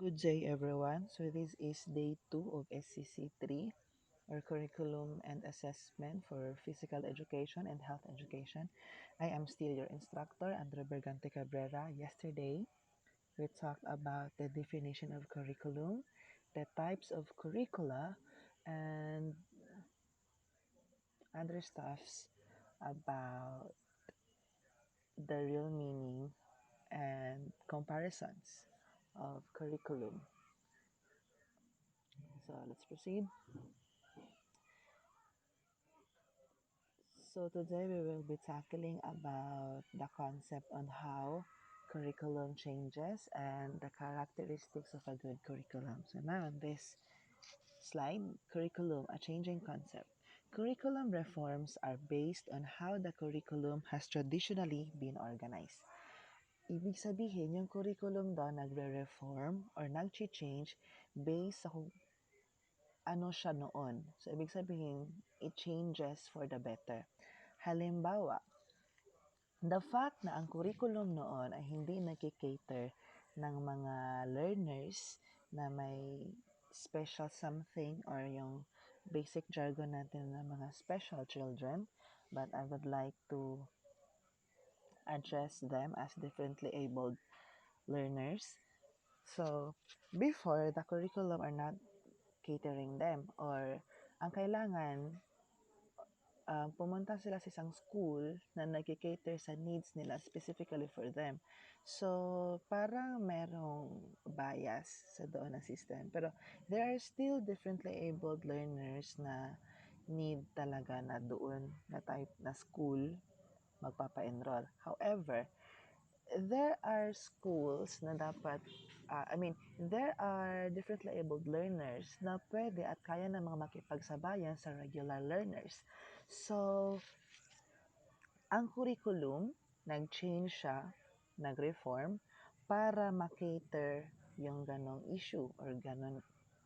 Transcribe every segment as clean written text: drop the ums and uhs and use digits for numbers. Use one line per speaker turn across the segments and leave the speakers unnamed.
Good day, everyone. So, this is day 2 of SCC3, or Curriculum and Assessment for Physical Education and Health Education. I am still your instructor, Andre Bergante Cabrera. Yesterday, we talked about the definition of curriculum, the types of curricula, and other stuffs about the real meaning and comparisons of curriculum. So, let's proceed. So today we will be tackling about the concept on how curriculum changes and the characteristics of a good curriculum. So now on this slide, curriculum, a changing concept. Curriculum reforms are based on how the curriculum has traditionally been organized. Ibig sabihin, yung curriculum daw nagre-reform or nag-change based sa kung ano siya noon. So, ibig sabihin, it changes for the better. Halimbawa, the fact na ang curriculum noon ay hindi nagki-cater ng mga learners na may special something or yung basic jargon natin na mga special children, but I would like to address them as differently abled learners. So, before, the curriculum are not catering them or ang kailangan pumunta sila sa isang school na nagki-cater sa needs nila specifically for them. So, parang merong bias sa doon na system. Pero, there are still differently abled learners na need talaga na doon na type na school magpapa-enroll. However, there are schools na dapat, there are differently abled learners na pwede at kaya namang makipagsabayan sa regular learners. So, ang curriculum, nag-change siya, nag-reform, para makater yung ganong issue or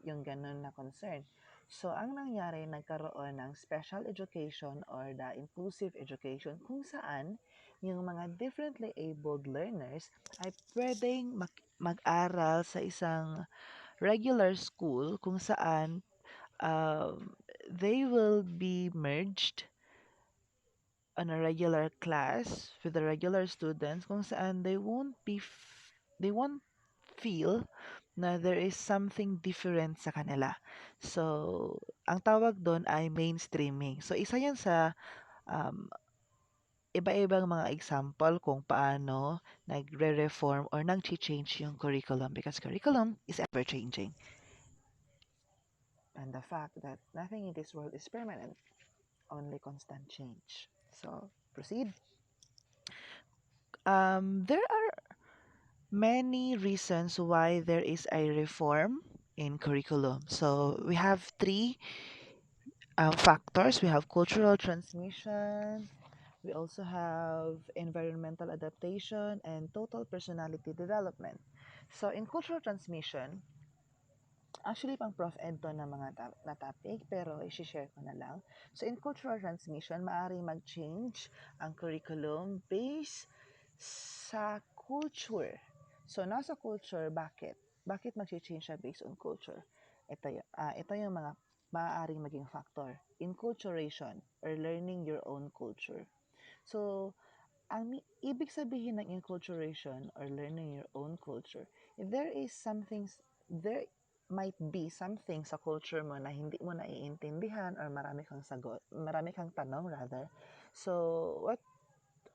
yung ganon na concern. So, ang nangyari, nagkaroon ng special education or the inclusive education kung saan yung mga differently abled learners ay pwedeng mag-aral sa isang regular school kung saan they will be merged on a regular class with the regular students kung saan they won't feel na there is something different sa kanila. So, ang tawag doon ay mainstreaming. So, isa yan sa um, iba-ibang mga example kung paano nagre-reform or nag-change yung curriculum because curriculum is ever-changing. And the fact that nothing in this world is permanent, only constant change. So, proceed. There are many reasons why there is a reform in curriculum. So we have three factors. We have cultural transmission, we also have environmental adaptation, and total personality development. So in cultural transmission, actually pang Prof. Ed to na mga na topic, pero i-share ko na lang. So in cultural transmission, maaaring mag-change ang curriculum based sa culture. So nasa culture, bakit? Bakit mag-change siya based on culture? Ito yung mga maaaring maging factor. Inculturation or learning your own culture. So, ang ibig sabihin ng inculturation or learning your own culture, if there is something, there might be something sa culture mo na hindi mo naiintindihan or marami kang sagot, marami kang tanong rather. So, what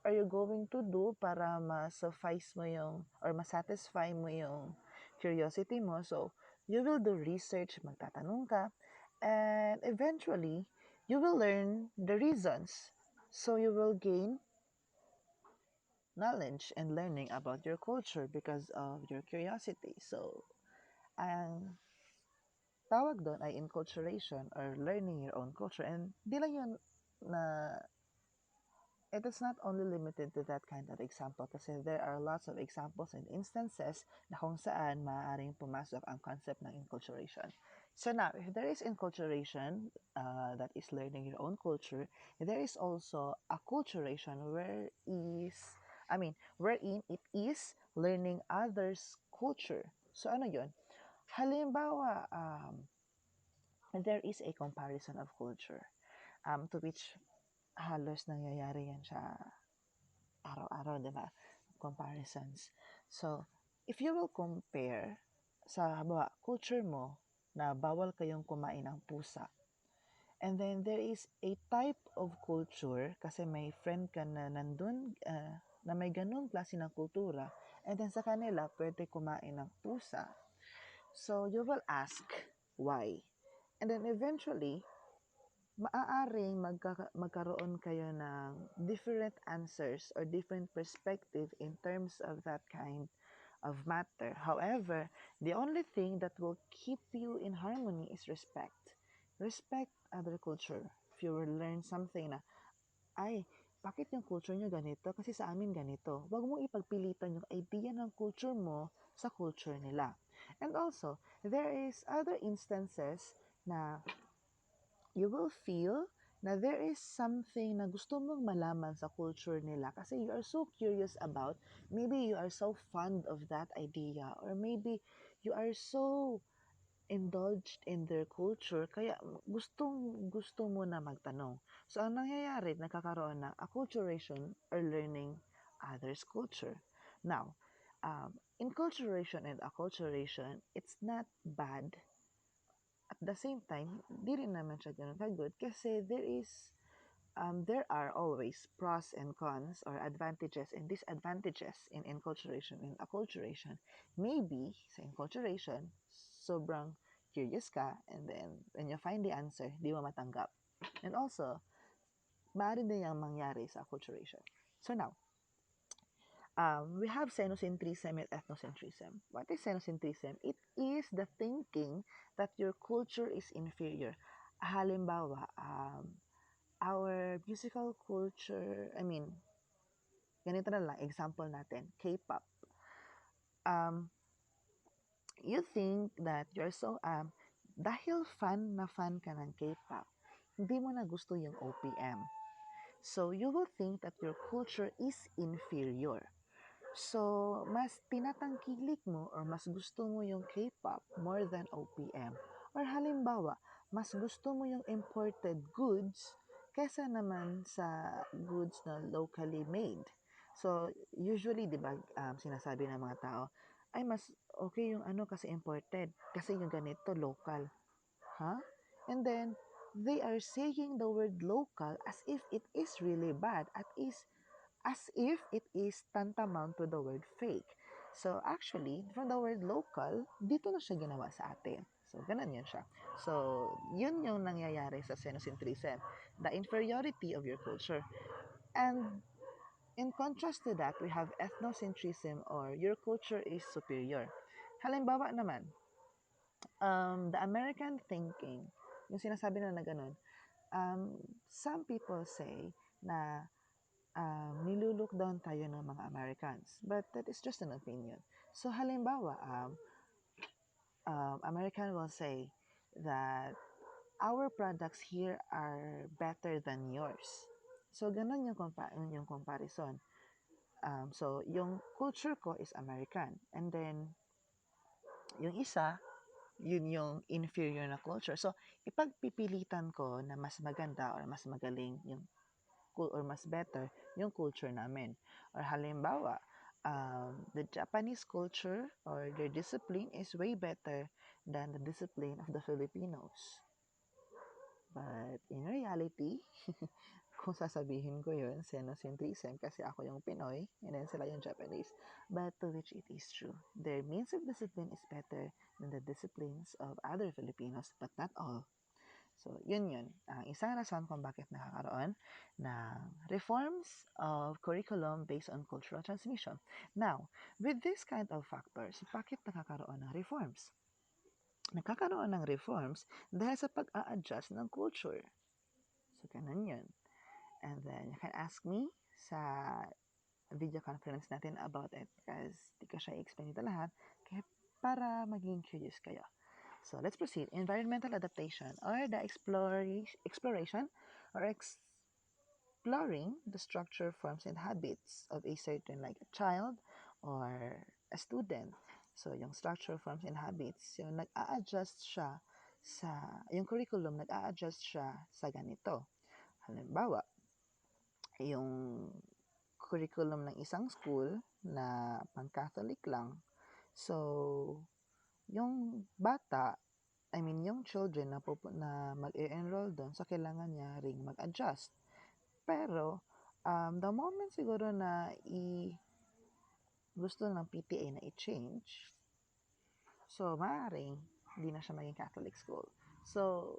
are you going to do para ma-suffice mo yung or ma-satisfy mo yung curiosity mo? So, you will do research, magtatanong ka, and eventually, you will learn the reasons. So, you will gain knowledge and learning about your culture because of your curiosity. So, ang tawag doon ay enculturation or learning your own culture. And di lang yun na it is not only limited to that kind of example kasi there are lots of examples and instances na kung saan maaaring pumasok ang concept ng enculturation. So now, if there is enculturation, that is learning your own culture, there is also acculturation wherein it is learning others' culture. So ano yun? Halimbawa, there is a comparison of culture, to which halos nangyayari yan sa araw-araw, di ba? Comparisons. So, if you will compare sa halimbawa, culture mo na bawal kayong kumain ng pusa, and then there is a type of culture kasi may friend ka na nandun na may ganun klase ng kultura, and then sa kanila pwede kumain ng pusa. So, you will ask why. And then eventually, maaaring magkaroon kayo ng different answers or different perspective in terms of that kind of matter. However, the only thing that will keep you in harmony is respect. Respect other culture. If you will learn something na, ay, bakit yung culture nyo ganito? Kasi sa amin ganito. Huwag mong ipagpilitan yung idea ng culture mo sa culture nila. And also, there is other instances na you will feel na there is something na gusto mong malaman sa culture nila kasi you are so curious about, maybe you are so fond of that idea, or maybe you are so indulged in their culture, kaya gusto mo na magtanong. So, ang nangyayari, nagkakaroon ng acculturation or learning others' culture. Now, inculturation and acculturation, it's not bad. At the same time, di rin naman siya ganun ka-good kasi there are always pros and cons or advantages and disadvantages in enculturation and acculturation. Maybe sa enculturation, sobrang curious ka, and then when you find the answer, di mo matanggap. And also, maaari din yung mangyari sa acculturation. So now, we have xenocentrism and ethnocentrism. What is xenocentrism? It is the thinking that your culture is inferior. Halimbawa, our musical culture, ganito na lang, example natin, K-pop. You think that you're so, dahil fan ka ng K-pop, hindi mo na gusto yung OPM. So, you will think that your culture is inferior. So, mas tinatangkilik mo or mas gusto mo yung K-pop more than OPM. Or halimbawa, mas gusto mo yung imported goods kesa naman sa goods na locally made. So, usually, di ba, sinasabi ng mga tao, ay, mas okay yung ano kasi imported, kasi yung ganito, local. Huh? And then, they are saying the word local as if it is really bad, as if it is tantamount to the word fake. So, actually, from the word local, dito na siya ginawa sa atin. So, ganun yun siya. So, yun yung nangyayari sa xenocentrism, the inferiority of your culture. And in contrast to that, we have ethnocentrism or your culture is superior. Halimbawa naman, the American thinking, yung sinasabi na ganun, some people say na nilulook down tayo ng mga Americans. But that is just an opinion. So, halimbawa, American will say that our products here are better than yours. So, ganun yung comparison. So, yung culture ko is American. And then, yung isa, yun yung inferior na culture. So, ipagpipilitan ko na mas maganda or mas magaling yung or mas better yung culture namin. Or halimbawa, the Japanese culture or their discipline is way better than the discipline of the Filipinos. But in reality, kung sasabihin ko yun, xenocentrism, kasi ako yung Pinoy, and then sila yung Japanese. But to which it is true. Their means of discipline is better than the disciplines of other Filipinos, but not all. So, yun. Ang isang rason kung bakit nakakaroon ng reforms of curriculum based on cultural transmission. Now, with this kind of factors, bakit nakakaroon ng reforms? Nakakaroon ng reforms dahil sa pag-a-adjust ng culture. So, ganun yun. And then, you can ask me sa video conference natin about it because di ko siya i-explain ito lahat kaya para maging curious kayo. So, let's proceed. Environmental adaptation or the exploration or exploring the structure, forms, and habits of a certain like a child or a student. So, yung structure, forms, and habits, yung nag-a-adjust siya yung curriculum, nag-a-adjust siya sa ganito. Halimbawa, yung curriculum ng isang school na pang-Catholic lang. So, yung bata, yung children na mag-enroll doon, so kailangan niya ring mag-adjust. Pero, the moment siguro na gusto ng PTA na i-change, so maaaring hindi na siya maging Catholic school. So,